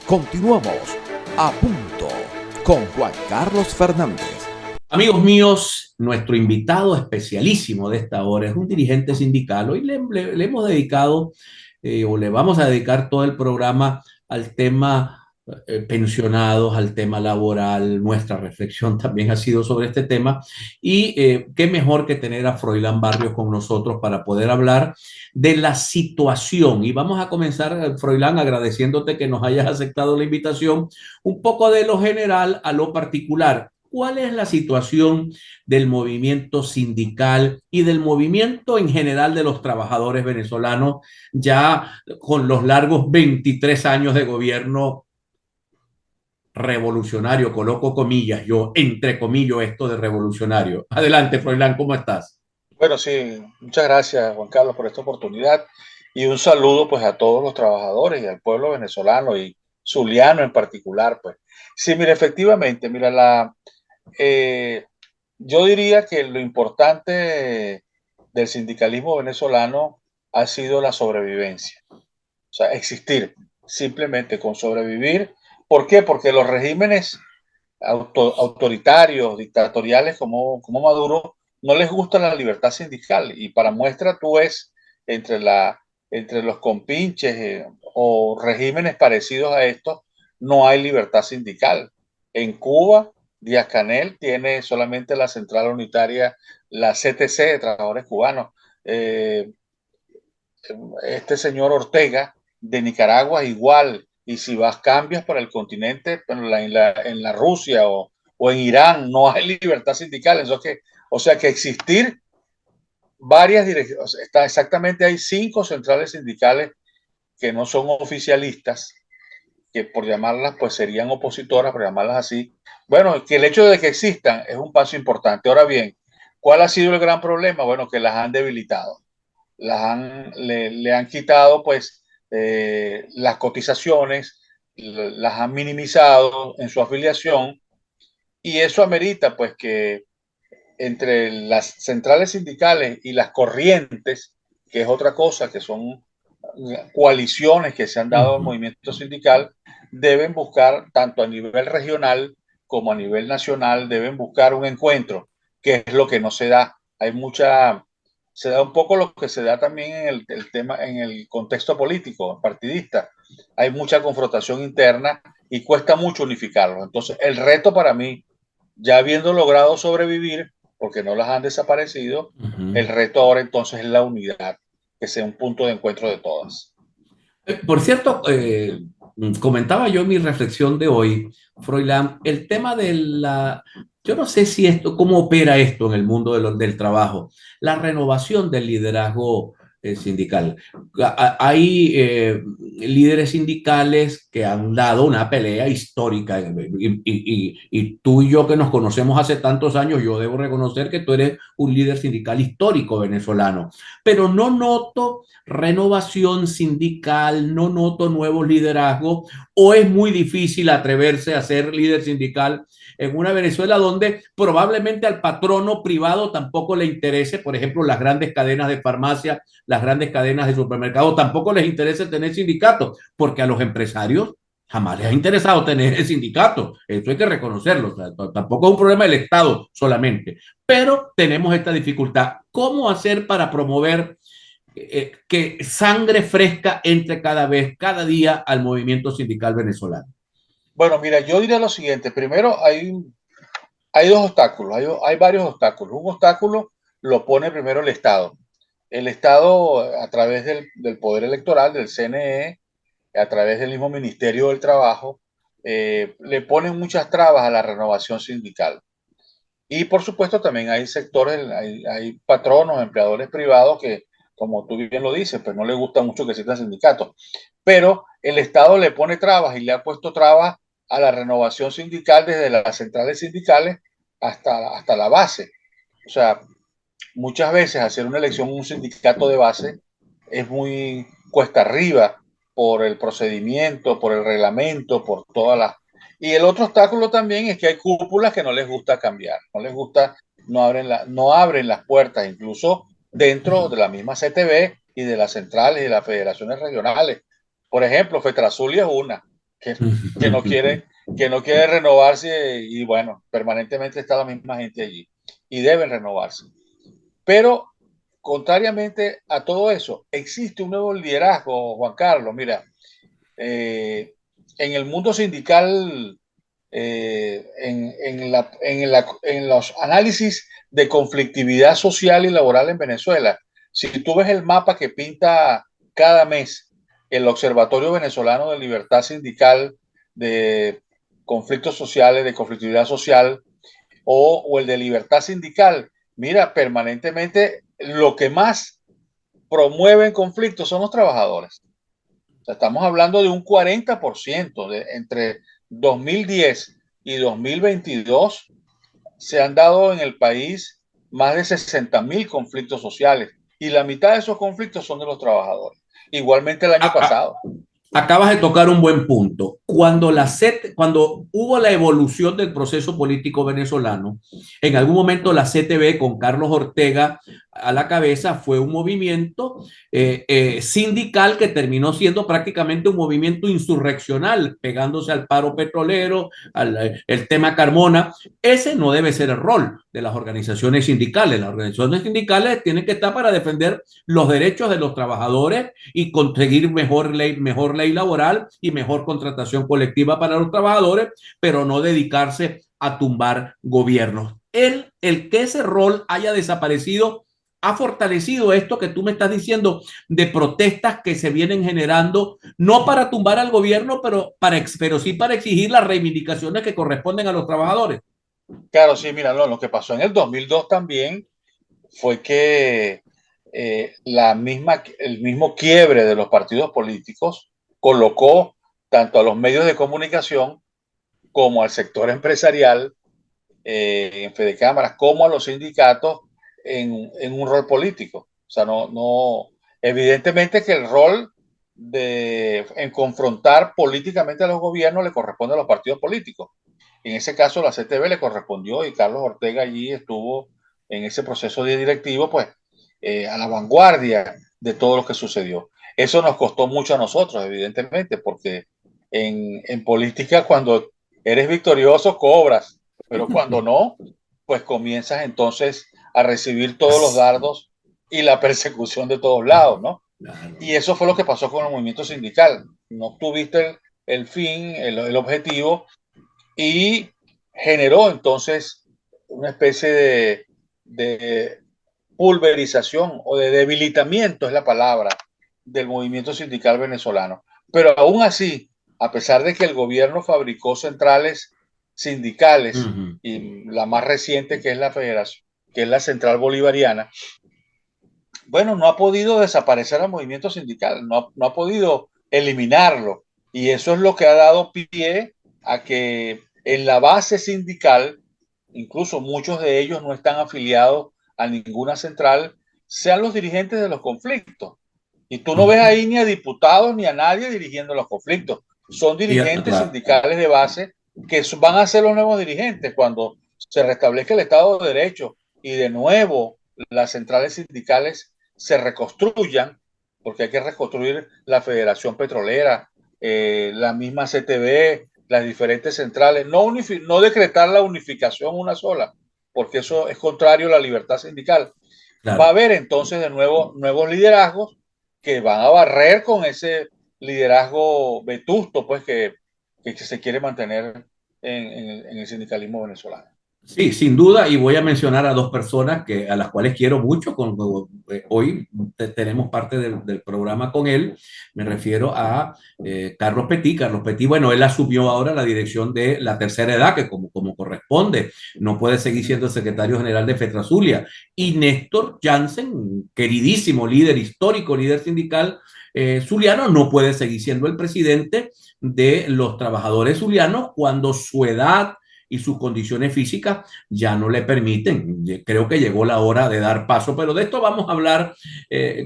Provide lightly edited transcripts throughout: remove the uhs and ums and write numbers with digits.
Continuamos a punto con Juan Carlos Fernández. Amigos míos, nuestro invitado especialísimo de esta hora es un dirigente sindical. Hoy le hemos dedicado o le vamos a dedicar todo el programa al tema pensionados, al tema laboral. Nuestra reflexión también ha sido sobre este tema y qué mejor que tener a Froilán Barrios con nosotros para poder hablar de la situación. Y vamos a comenzar, Froilán, agradeciéndote que nos hayas aceptado la invitación, un poco de lo general a lo particular. ¿Cuál es la situación del movimiento sindical y del movimiento en general de los trabajadores venezolanos ya con los largos 23 años de gobierno revolucionario? Coloco comillas, yo entrecomillo esto de revolucionario. Adelante, Froilán, ¿cómo estás? Bueno, sí, muchas gracias Juan Carlos por esta oportunidad y un saludo pues a todos los trabajadores y al pueblo venezolano y zuliano en particular, pues. Sí, mira, efectivamente, mira, eh, yo diría que lo importante del sindicalismo venezolano ha sido la sobrevivencia, o sea, existir, simplemente con sobrevivir. ¿Por qué? Porque los regímenes autoritarios, dictatoriales como Maduro, no les gusta la libertad sindical. Y para muestra tú ves entre, entre los compinches o regímenes parecidos a estos, no hay libertad sindical. En Cuba, Díaz-Canel tiene solamente la central unitaria, la CTC de Trabajadores Cubanos. Eh, este señor Ortega de Nicaragua igual, y si vas cambias para el continente, en la Rusia o en Irán, no hay libertad sindical. Entonces, o sea que existir varias direcciones, está exactamente, hay 5 centrales sindicales que no son oficialistas, que por llamarlas, pues serían opositoras, por llamarlas así. Bueno, que el hecho de que existan es un paso importante. Ahora bien, ¿cuál ha sido el gran problema? Bueno, que las han debilitado, le han quitado pues las cotizaciones, las han minimizado en su afiliación, y eso amerita pues que entre las centrales sindicales y las corrientes, que es otra cosa, que son coaliciones que se han dado al movimiento sindical, deben buscar tanto a nivel regional como a nivel nacional, deben buscar un encuentro, que es lo que no se da. Hay mucha, se da un poco lo que se da también en el tema, en el contexto político, partidista. Hay mucha confrontación interna y cuesta mucho unificarlo. Entonces, el reto para mí, ya habiendo logrado sobrevivir, porque no las han desaparecido, Uh -huh. el reto ahora entonces es la unidad, que sea un punto de encuentro de todas. Por cierto, comentaba yo en mi reflexión de hoy, Froilán, el tema de la, yo no sé si esto, cómo opera esto en el mundo del trabajo, la renovación del liderazgo sindical. Hay líderes sindicales que han dado una pelea histórica y tú y yo que nos conocemos hace tantos años, yo debo reconocer que tú eres un líder sindical histórico venezolano, pero no noto renovación sindical, no noto nuevos liderazgos, o es muy difícil atreverse a ser líder sindical en una Venezuela donde probablemente al patrono privado tampoco le interese, por ejemplo, las grandes cadenas de farmacia, las grandes cadenas de supermercados, tampoco les interesa tener sindicatos, porque a los empresarios jamás les ha interesado tener el sindicato. Eso hay que reconocerlo. O sea, tampoco es un problema del Estado solamente. Pero tenemos esta dificultad. ¿Cómo hacer para promover que sangre fresca entre cada vez, cada día al movimiento sindical venezolano? Bueno, mira, yo diría lo siguiente. Primero, hay dos obstáculos, hay varios obstáculos. Un obstáculo lo pone primero el Estado. El Estado, a través del Poder Electoral, del CNE, a través del mismo Ministerio del Trabajo, le ponen muchas trabas a la renovación sindical. Y por supuesto también hay sectores, hay patronos, empleadores privados que, como tú bien lo dices, pues no les gusta mucho que existan sindicatos. Pero el Estado le pone trabas y le ha puesto trabas a la renovación sindical desde las centrales sindicales hasta la base. O sea, muchas veces hacer una elección en un sindicato de base es muy cuesta arriba por el procedimiento, por el reglamento, por todas las... Y el otro obstáculo también es que hay cúpulas que no les gusta cambiar, no les gusta, no abren las puertas, incluso dentro de la misma CTV y de las centrales y de las federaciones regionales. Por ejemplo, Fetrazulia es una. que, que no quiere, que no quiere renovarse y bueno, permanentemente está la misma gente allí y deben renovarse. Pero contrariamente a todo eso, existe un nuevo liderazgo, Juan Carlos. Mira, en el mundo sindical, en los análisis de conflictividad social y laboral en Venezuela, si tú ves el mapa que pinta cada mes el Observatorio Venezolano de Libertad Sindical, de conflictos sociales, de conflictividad social, o el de libertad sindical, mira, permanentemente lo que más promueven conflictos son los trabajadores. O sea, estamos hablando de un 40% entre 2010 y 2022 se han dado en el país más de 60.000 conflictos sociales y la mitad de esos conflictos son de los trabajadores. Igualmente el año pasado. Acabas de tocar un buen punto. Cuando hubo la evolución del proceso político venezolano, en algún momento la CTV con Carlos Ortega a la cabeza fue un movimiento sindical que terminó siendo prácticamente un movimiento insurreccional, pegándose al paro petrolero, el tema Carmona. Ese no debe ser el rol de las organizaciones sindicales. Las organizaciones sindicales tienen que estar para defender los derechos de los trabajadores y conseguir mejor ley laboral y mejor contratación colectiva para los trabajadores, pero no dedicarse a tumbar gobiernos. El que ese rol haya desaparecido ha fortalecido esto que tú me estás diciendo de protestas que se vienen generando, no para tumbar al gobierno, pero sí para exigir las reivindicaciones que corresponden a los trabajadores. Claro, sí, mira, no, lo que pasó en el 2002 también fue que el mismo quiebre de los partidos políticos colocó tanto a los medios de comunicación como al sector empresarial, en Fedecámaras, como a los sindicatos en un rol político. O sea, evidentemente que el rol en confrontar políticamente a los gobiernos le corresponde a los partidos políticos. En ese caso, la CTV le correspondió y Carlos Ortega allí estuvo en ese proceso de directivo, pues, a la vanguardia de todo lo que sucedió. Eso nos costó mucho a nosotros, evidentemente, porque en política, cuando eres victorioso, cobras, pero cuando no, pues comienzas entonces a recibir todos los dardos y la persecución de todos lados, ¿no? Y eso fue lo que pasó con el movimiento sindical. No tuviste el fin, el objetivo, y generó entonces una especie de pulverización o de debilitamiento, es la palabra, del movimiento sindical venezolano. Pero aún así, a pesar de que el gobierno fabricó centrales sindicales, y la más reciente que es la Federación, que es la Central Bolivariana, bueno, no ha podido desaparecer al movimiento sindical, no ha podido eliminarlo. Y eso es lo que ha dado pie a que en la base sindical, incluso muchos de ellos no están afiliados a ninguna central, sean los dirigentes de los conflictos. Y tú no ves ahí ni a diputados ni a nadie dirigiendo los conflictos. Son dirigentes sindicales de base que van a ser los nuevos dirigentes cuando se restablezca el Estado de Derecho y de nuevo las centrales sindicales se reconstruyan, porque hay que reconstruir la Federación Petrolera, la misma CTV, las diferentes centrales, no decretar la unificación una sola, porque eso es contrario a la libertad sindical. Claro. Va a haber entonces de nuevo nuevos liderazgos que van a barrer con ese liderazgo vetusto, pues que se quiere mantener en el sindicalismo venezolano. Sí, sin duda, y voy a mencionar a dos personas a las cuales quiero mucho. Hoy tenemos parte del programa con él. Me refiero a Carlos Petit. Carlos Petit, bueno, él asumió ahora la dirección de la tercera edad, que como corresponde, no puede seguir siendo el secretario general de FETRASulia. Y Néstor Jansen, queridísimo líder, histórico líder sindical zuliano, no puede seguir siendo el presidente de los trabajadores zulianos cuando su edad y sus condiciones físicas ya no le permiten. Creo que llegó la hora de dar paso, pero de esto vamos a hablar,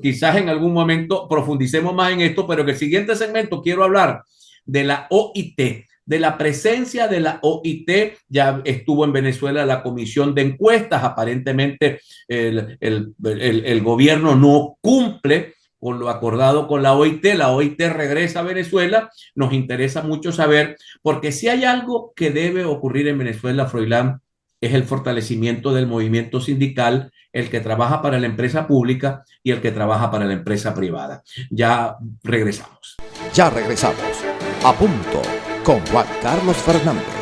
quizás en algún momento profundicemos más en esto, pero en el siguiente segmento quiero hablar de la OIT, de la presencia de la OIT. Ya estuvo en Venezuela la comisión de encuestas, aparentemente el gobierno no cumple con lo acordado con la OIT. La OIT regresa a Venezuela. Nos interesa mucho saber, porque si hay algo que debe ocurrir en Venezuela, Froilán, es el fortalecimiento del movimiento sindical, el que trabaja para la empresa pública y el que trabaja para la empresa privada. Ya regresamos. Ya regresamos. A punto con Juan Carlos Fernández.